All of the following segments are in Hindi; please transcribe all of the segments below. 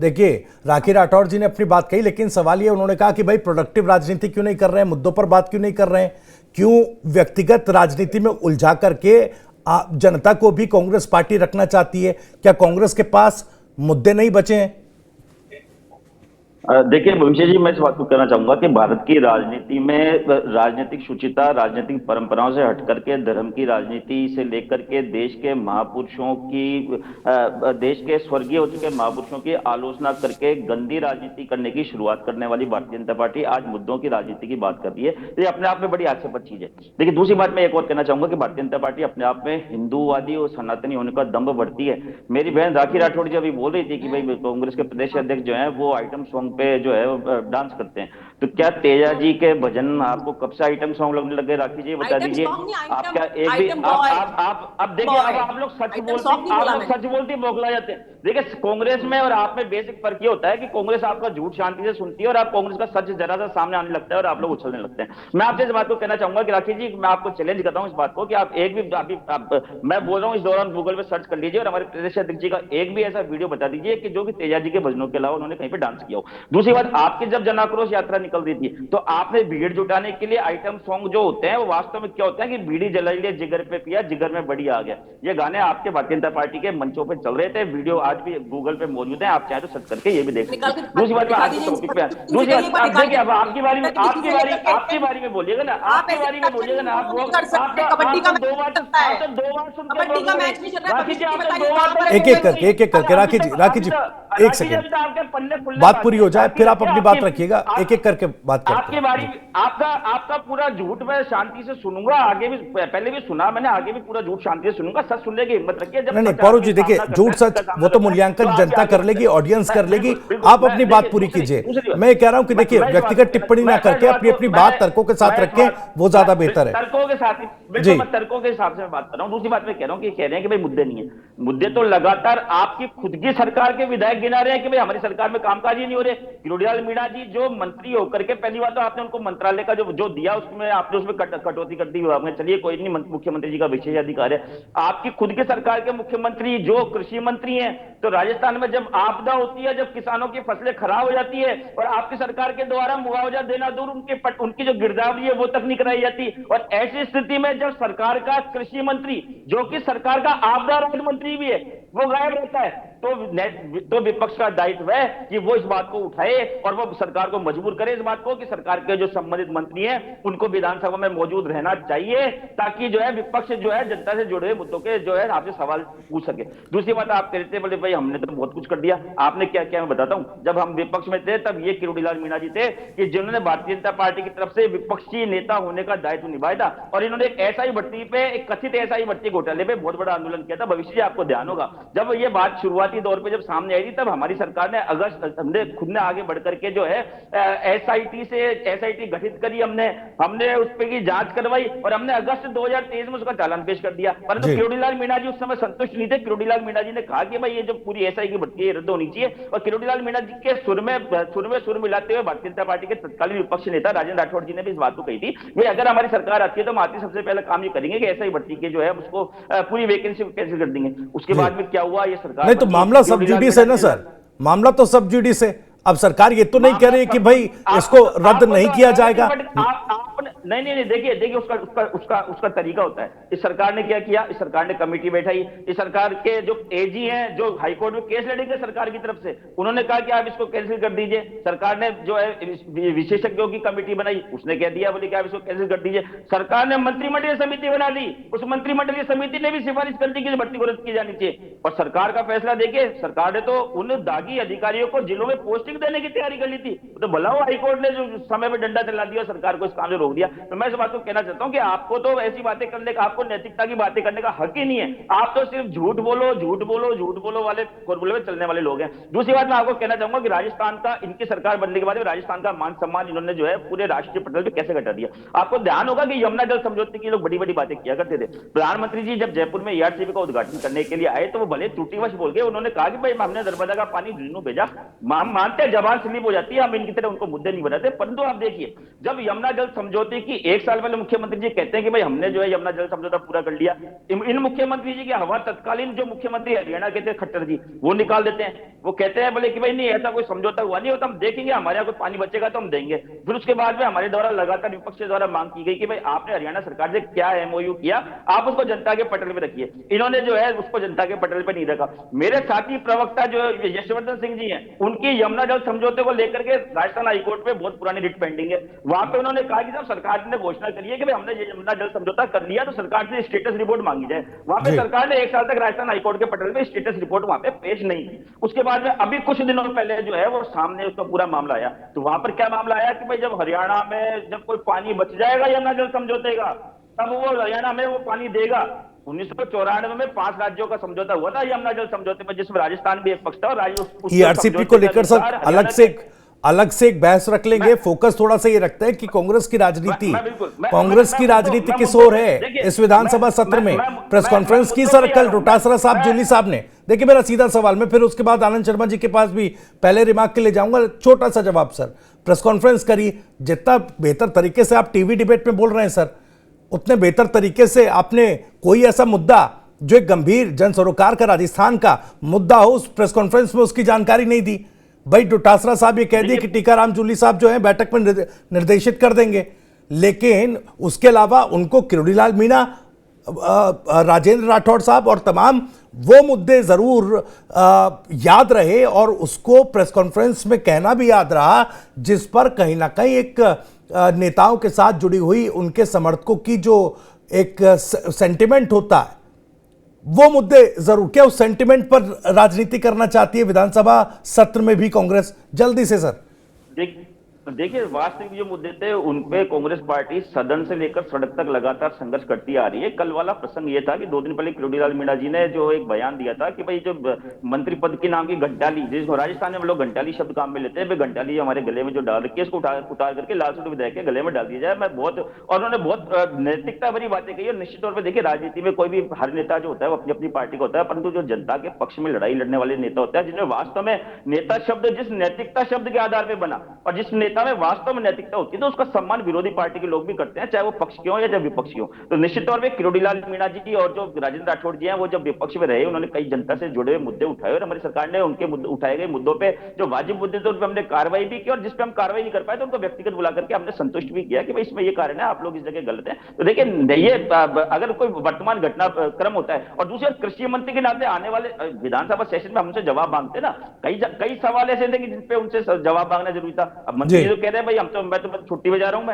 देखिए, राखी राठौड़ जी ने अपनी बात कही, लेकिन सवाल ये उन्होंने कहा कि भाई प्रोडक्टिव राजनीति क्यों नहीं कर रहे हैं, मुद्दों पर बात क्यों नहीं कर रहे हैं, क्यों व्यक्तिगत राजनीति में उलझा करके जनता को भी कांग्रेस पार्टी रखना चाहती है। क्या कांग्रेस के पास मुद्दे नहीं बचे हैं? देखिए वंशी जी, मैं इस बात को कहना चाहूंगा कि भारत की राजनीति में राजनीतिक शुचिता, राजनीतिक परंपराओं से हट करके धर्म की राजनीति से लेकर के देश के महापुरुषों की देश के स्वर्गीय हो चुके महापुरुषों की आलोचना करके गंदी राजनीति करने की शुरुआत करने वाली भारतीय जनता पार्टी आज मुद्दों की राजनीति की बात कर रही है। तो ये अपने आप में बड़ी आक्षेपद चीज है। लेकिन दूसरी बात मैं एक और कहना चाहूंगा कि भारतीय जनता पार्टी अपने आप में हिंदूवादी और सनातनी होने का दम्भ बढ़ती है। मेरी बहन राखी राठौड़ जी अभी बोल रही थी कि भाई कांग्रेस के प्रदेश अध्यक्ष जो है वो आइटम सॉन्ग पे जो है डांस करते हैं। तो क्या तेजा जी के भजन आपको कब से आइटम सॉन्ग लगने लगे? राखी जी बता दीजिए। आप क्या एक भी आप अब देखिए, अब आप लोग सच बोलते बौखला जाते हैं। देखिए कांग्रेस में और आप में बेसिक फर्क ये होता है कि कांग्रेस आपका झूठ शांति से सुनती है और आप कांग्रेस का सच जरा सा सामने आने लगता है और आप लोग उछलने लगते हैं। मैं आपसे इस बात को कहना चाहूंगा कि राखी जी, मैं आपको चैलेंज करता हूं इस बात को कि आप एक भी मैं बोल रहा हूं इस दौरान गूगल पे सर्च कर लीजिए और हमारे प्रदेश अध्यक्ष जी का एक भी ऐसा वीडियो बता दीजिए कि जो कि तेजा जी के भजनों के अलावा उन्होंने कहीं पे डांस किया हो। दूसरी बात, आपकी जब जन आक्रोश यात्रा निकल रही थी तो आपने भीड़ जुटाने के लिए आइटम सॉन्ग जो होते हैं वो वास्तव में क्या होता है कि बीड़ी जलाई लिए जिगर पे पिया जिगर में बड़ी आ गया। ये गाने आपके भारतीय जनता पार्टी के मंचों पे चल रहे थे, वीडियो आज भी गूगल पे मौजूद है, आप चाहे तो सर्च करके ये भी देख सकते हैं। दूसरी बात, आज के टॉपिक पे दूसरी बात, आप देखिए अब आपकी बारी में बोलिएगा ना, आपकी बारी में बोलिएगा ना। आप दो बार सुन एक एक करके राखी जी एक सेकंड बात पूरी हो जाए, फिर आप अपनी बात रखिएगा। एक एक करके बात करते हैं। आपकी बारी, आपका पूरा झूठ मैं शांति से सुनूंगा, आगे भी पहले भी सुना मैंने, आगे भी पूरा झूठ शांति से सुनूंगा। सच सुनने की हिम्मत रखिए। जब नहीं पौरू जी, देखिए झूठ सच वो तो मूल्यांकन जनता कर लेगी, ऑडियंस कर लेगी। आप अपनी बात पूरी कीजिए। मैं कह रहा हूं कि देखिए व्यक्तिगत टिप्पणी ना करके अपनी अपनी बात तर्कों के साथ रखें, वो ज्यादा बेहतर है। तर्कों के साथ बिल्कुल, मैं तर्कों के हिसाब से मैं बात कर रहा हूं। दूसरी बात मैं कह रहा हूं कि कह रहे हैं कि भाई मुद्दे नहीं है। मुद्दे तो लगातार आपकी खुद की सरकार के विधायक गिना रहे हैं कि भाई हमारी सरकार में कामकाज ही नहीं हो रहे। किरोड़ीलाल मीणा जी जो मंत्री होकर के, पहली बात तो आपने उनको मंत्रालय का जो दिया उसमें आपने उसमें कटौती कर दी विभाग में। चलिए कोई नहीं, मुख्यमंत्री जी का विशेष अधिकार है। आपकी खुद की सरकार के मुख्यमंत्री जो कृषि मंत्री हैं, तो राजस्थान में जब आपदा होती है, जब किसानों की फसलें खराब हो जाती है और आपकी सरकार के द्वारा मुआवजा देना दूर, उनकी जो गिरदावरी है वो तक नहीं कराई जाती। और ऐसी स्थिति में जब सरकार का कृषि मंत्री जो कि सरकार का आपदा राहत मंत्री भी है वो गायब रहता है, तो विपक्ष का दायित्व है कि वो इस बात को उठाए और वो सरकार को मजबूर करे इस बात को कि सरकार के जो संबंधित मंत्री हैं उनको विधानसभा में मौजूद रहना चाहिए, ताकि जो है विपक्ष जो है जनता से जुड़े हुए मुद्दों के जो है आपसे सवाल पूछ सके। दूसरी बात, आप कहते बोले भाई हमने तो बहुत कुछ कर दिया। आपने क्या किया मैं बताता हूं। जब हम विपक्ष में थे तब ये किरोड़ीलाल मीणा जी थे कि जिन्होंने भारतीय जनता पार्टी की तरफ से विपक्षी नेता होने का दायित्व निभाया था और इन्होंने एक एसआई भर्ती पे, एक कथित एसआई भर्ती घोटाले पे बहुत बड़ा आंदोलन किया था। भविष्य आपको ध्यान होगा, जब ये बात शुरुआती दौर पे जब सामने आई थी तब हमारी सरकार ने हमने खुद ने आगे बढ़ करके जो है एसआईटी गठित करी, हमने उस पे की जांच करवाई और हमने अगस्त 2023 में उसका चालान पेश कर दिया। परंतु किरोड़ीलाल मीणा जी उस समय संतुष्ट नहीं थे। किरोड़ीलाल मीणा जी ने कहा कि भाई ये जो पूरी एसआई की भर्ती रद्द होनी चाहिए। और किरोड़ीलाल मीणा जी के सुर में मिलाते हुए भारतीय जनता पार्टी के तत्कालीन विपक्षी नेता राजेंद्र राठौड़ जी ने भी इस बात को कही थी, भाई अगर हमारी सरकार आती है तो हम आती सबसे पहले काम ये करेंगे कि एसआई भर्ती के जो है उसको पूरी वैकेंसी कैंसिल कर देंगे। उसके बाद में क्या हुआ, ये सरकार नहीं तो मामला सब जुडिस है ना सर, मामला तो सब जुडिस है। अब सरकार ये तो नहीं कह रही कि भाई इसको रद्द नहीं किया जाएगा। नहीं, देखिए उसका तरीका होता है। इस सरकार ने क्या किया, इस सरकार ने कमेटी बैठाई। इस सरकार के जो एजी हैं जो हाईकोर्ट में केस लड़ेंगे सरकार की तरफ से, उन्होंने कहा कि आप इसको कैंसिल कर दीजिए। सरकार ने जो है विशेषज्ञों की कमेटी बनाई, उसने कह दिया बोले कि आप इसको कैंसिल कर दीजिए। सरकार ने मंत्रिमंडलीय समिति बना दी, उस मंत्रिमंडलीय समिति ने भी सिफारिश कर दी कि भर्ती को रद्द की जानी चाहिए। और सरकार का फैसला देखिए, सरकार ने तो उन दागी अधिकारियों को जिलों में पोस्टिंग देने की तैयारी कर ली थी। तो भला हो हाईकोर्ट ने जो समय में डंडा चला दिया सरकार को इस काम से रोक दिया। तो मैं इस बात को कहना चाहता हूं कि आपको तो ऐसी बातें करने का, आपको नैतिकता की बातें करने का हक ही नहीं है। आप तो सिर्फ झूठ बोलो वाले फॉर्मूले में चलने वाले लोग हैं। दूसरी बात मैं आपको कहना चाहूंगा कि राजस्थान का, इनकी सरकार बनने के बाद राजस्थान का मान सम्मान इन्होंने जो है पूरे राष्ट्रीय पटल पे कैसे घटा दिया। आपको ध्यान होगा कि यमुना जल समझौते की लोग बड़ी बड़ी बातें किया करते थे। प्रधानमंत्री जी जब जयपुर में ईआरसीबी का उद्घाटन करने के लिए आए तो वो भले त्रुटिवश बोल गए, उन्होंने कहा कि भाई हमने नर्मदा का पानी झुंझुनू भेजा, हम मानते ये जबान स्लिप हो जाती है, हम इनकी तरह उनको मुद्दे नहीं बनाते। परंतु आप देखिए, जब यमुना जल समझौते की 1 साल पहले मुख्यमंत्री जी कहते हैं कि भाई हमने जो है यमुना जल समझौता पूरा कर लिया, इन मुख्यमंत्री जी की हवा तत्कालीन जो मुख्यमंत्री हरियाणा के थे खट्टर जी, वो निकाल देते हैं। वो कहते हैं बोले कि भाई नहीं, ऐसा कोई समझौता हुआ नहीं होता, हम देखेंगे, हमारे यहाँ कोई पानी बचेगा तो हम देंगे। फिर उसके बाद में हमारे द्वारा लगातार विपक्ष के द्वारा मांग की गई कि भाई आपने हरियाणा सरकार से क्या एमओयू किया, आप उसको जनता के पटल पे रखिए। इन्होंने जो है उसको जनता के पटल पे नहीं रखा। मेरे साथी प्रवक्ता जो यशवर्धन सिंह जी हैं, उनकी यमुना जल समझौते को लेकर के राजस्थान हाईकोर्ट में बहुत पुरानी रिट पेंडिंग है। वहां पे उन्होंने कहा कि जब सरकार ने घोषणा करी है कि भाई हमने यमुना जल समझौता कर लिया, तो सरकार से स्टेटस रिपोर्ट मांगी जाए। वहां पे सरकार ने 1 साल तक राजस्थान हाईकोर्ट के पटल पे स्टेटस रिपोर्ट वहां पे पेश नहीं की। उसके बाद में अभी कुछ दिनों पहले जो है वो सामने उसका पूरा मामला आया। तो वहां पर क्या मामला आया कि भाई जब हरियाणा में जब कोई पानी बच जाएगा यमुना जल समझौते का, तब वो हरियाणा में वो पानी देगा। 1994 में 5 राज्यों का समझौता हुआ था यमुना जल समझौते में, जिसमें राजस्थान भी एक पक्ष था। और ईआरसीपी को लेकर सर अलग से एक बहस रख लेंगे। फोकस थोड़ा सा ये रखता है कि कांग्रेस की राजनीति किस ओर है इस विधानसभा सत्र में। प्रेस कॉन्फ्रेंस की सर कल डोटासरा साहब, जूली साहब ने, देखिए मेरा सीधा सवाल, मैं फिर उसके बाद आनंद शर्मा जी के पास भी पहले रिमार्क के लिए जाऊंगा, छोटा सा जवाब सर। प्रेस कॉन्फ्रेंस करी, जितना बेहतर तरीके से आप टीवी डिबेट में बोल रहे हैं सर, उतने बेहतर तरीके से आपने कोई ऐसा मुद्दा जो एक गंभीर जन सरोकार का राजस्थान का मुद्दा हो, उस प्रेस कॉन्फ्रेंस में उसकी जानकारी नहीं दी। भाई डोटासरा साहब ये कह दिए कि टीकाराम जूली साहब जो है बैठक में निर्देशित कर देंगे, लेकिन उसके अलावा उनको किरोड़ीलाल मीणा, राजेंद्र राठौड़ साहब और तमाम वो मुद्दे जरूर याद रहे और उसको प्रेस कॉन्फ्रेंस में कहना भी याद रहा, जिस पर कहीं ना कहीं एक नेताओं के साथ जुड़ी हुई उनके समर्थकों की जो एक सेंटिमेंट होता है, वो मुद्दे जरूर। क्या उस सेंटिमेंट पर राजनीति करना चाहती है विधानसभा सत्र में भी कांग्रेस? जल्दी से सर। देखिए, वास्तविक जो मुद्दे थे उन पे कांग्रेस पार्टी सदन से लेकर सड़क तक लगातार संघर्ष करती आ रही है। कल वाला प्रसंग ये था कि 2 दिन पहले किरोड़ीलाल मीणा जी ने जो एक बयान दिया था कि भाई जो मंत्री पद के नाम की घंटाली, जिसको राजस्थान में हम लोग घंटाली शब्द काम में लेते हैं, भाई घंटाली हमारे गले में जो डाल रखी है, इसको उतार करके लालसूट विधायक के गले में डाल दिया जाए। और उन्होंने बहुत नैतिकता भरी बातें कही। और निश्चित तौर पर देखिए, राजनीति में कोई भी हर नेता जो होता है वो अपनी अपनी पार्टी का होता है, परंतु जो जनता के पक्ष में लड़ाई लड़ने वाले नेता होता है, जिनमें वास्तव में नेता शब्द जिस नैतिकता शब्द के आधार पर बना और जिस नेता में वास्तव में होती है, तो उसका सम्मान विरोधी पार्टी के लोग भी करते हैं, चाहे वो पक्ष के हो या चाहे विपक्ष के हो। तो निश्चित तौर पे किरोड़ीलाल मीणा जी और जो राजेंद्र राठौड़ जी हैं, वो जब विपक्ष में रहे, उन्होंने कई जनता से जुड़े हुए मुद्दे उठाए और हमारी सरकार ने उनके उठाए गए मुद्दों पे जो वाजिब मुद्दे थे उन पर हमने कार्रवाई भी की, और जिस पे हम कार्रवाई नहीं कर पाए तो उनको व्यक्तिगत बुला करके हमने संतुष्ट भी किया कि भाई इसमें ये कारण है, आप लोग इस जगह गलत है। तो देखिए, ये अगर कोई वर्तमान घटनाक्रम होता है और दूसरे कृषि मंत्री के नाते आने वाले विधानसभा सेशन में हमसे जवाब मांगते ना, कई सवाल ऐसे थे कि जिन पे उनसे जवाब मांगना जरूरी था। अब मंत्री जी तो कह रहे हैं भाई मैं तो छुट्टी में जा रहा हूं,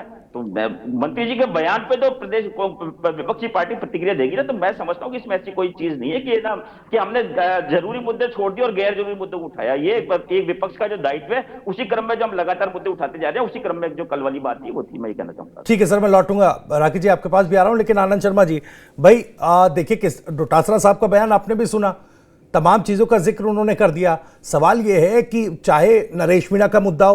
मैं मंत्री जी के बयान पे तो प्रदेश विपक्षी पार्टी प्रतिक्रिया देगी ना। तो मैं समझता हूं कि इसमें ऐसी कोई चीज नहीं है कि हमने जरूरी मुद्दे छोड़ दिए और गैर जरूरी मुद्दे उठाया। ये एक विपक्ष का जो दायित्व है, उसी क्रम में जो हम लगातार मुद्दे उठाते जा रहे हैं, उसी क्रम में जो कल वाली बात थी वो थी, मैं ये कहना चाहूंगा। ठीक है सर, मैं लौटूंगा राकेश जी आपके पास भी आ रहा हूं, लेकिन आनंद शर्मा जी भाई देखिए, किस डोटासरा साहब का बयान आपने भी सुना, तमाम चीजों का जिक्र उन्होंने कर दिया। सवाल यह है कि चाहे नरेश मीणा का मुद्दा हो,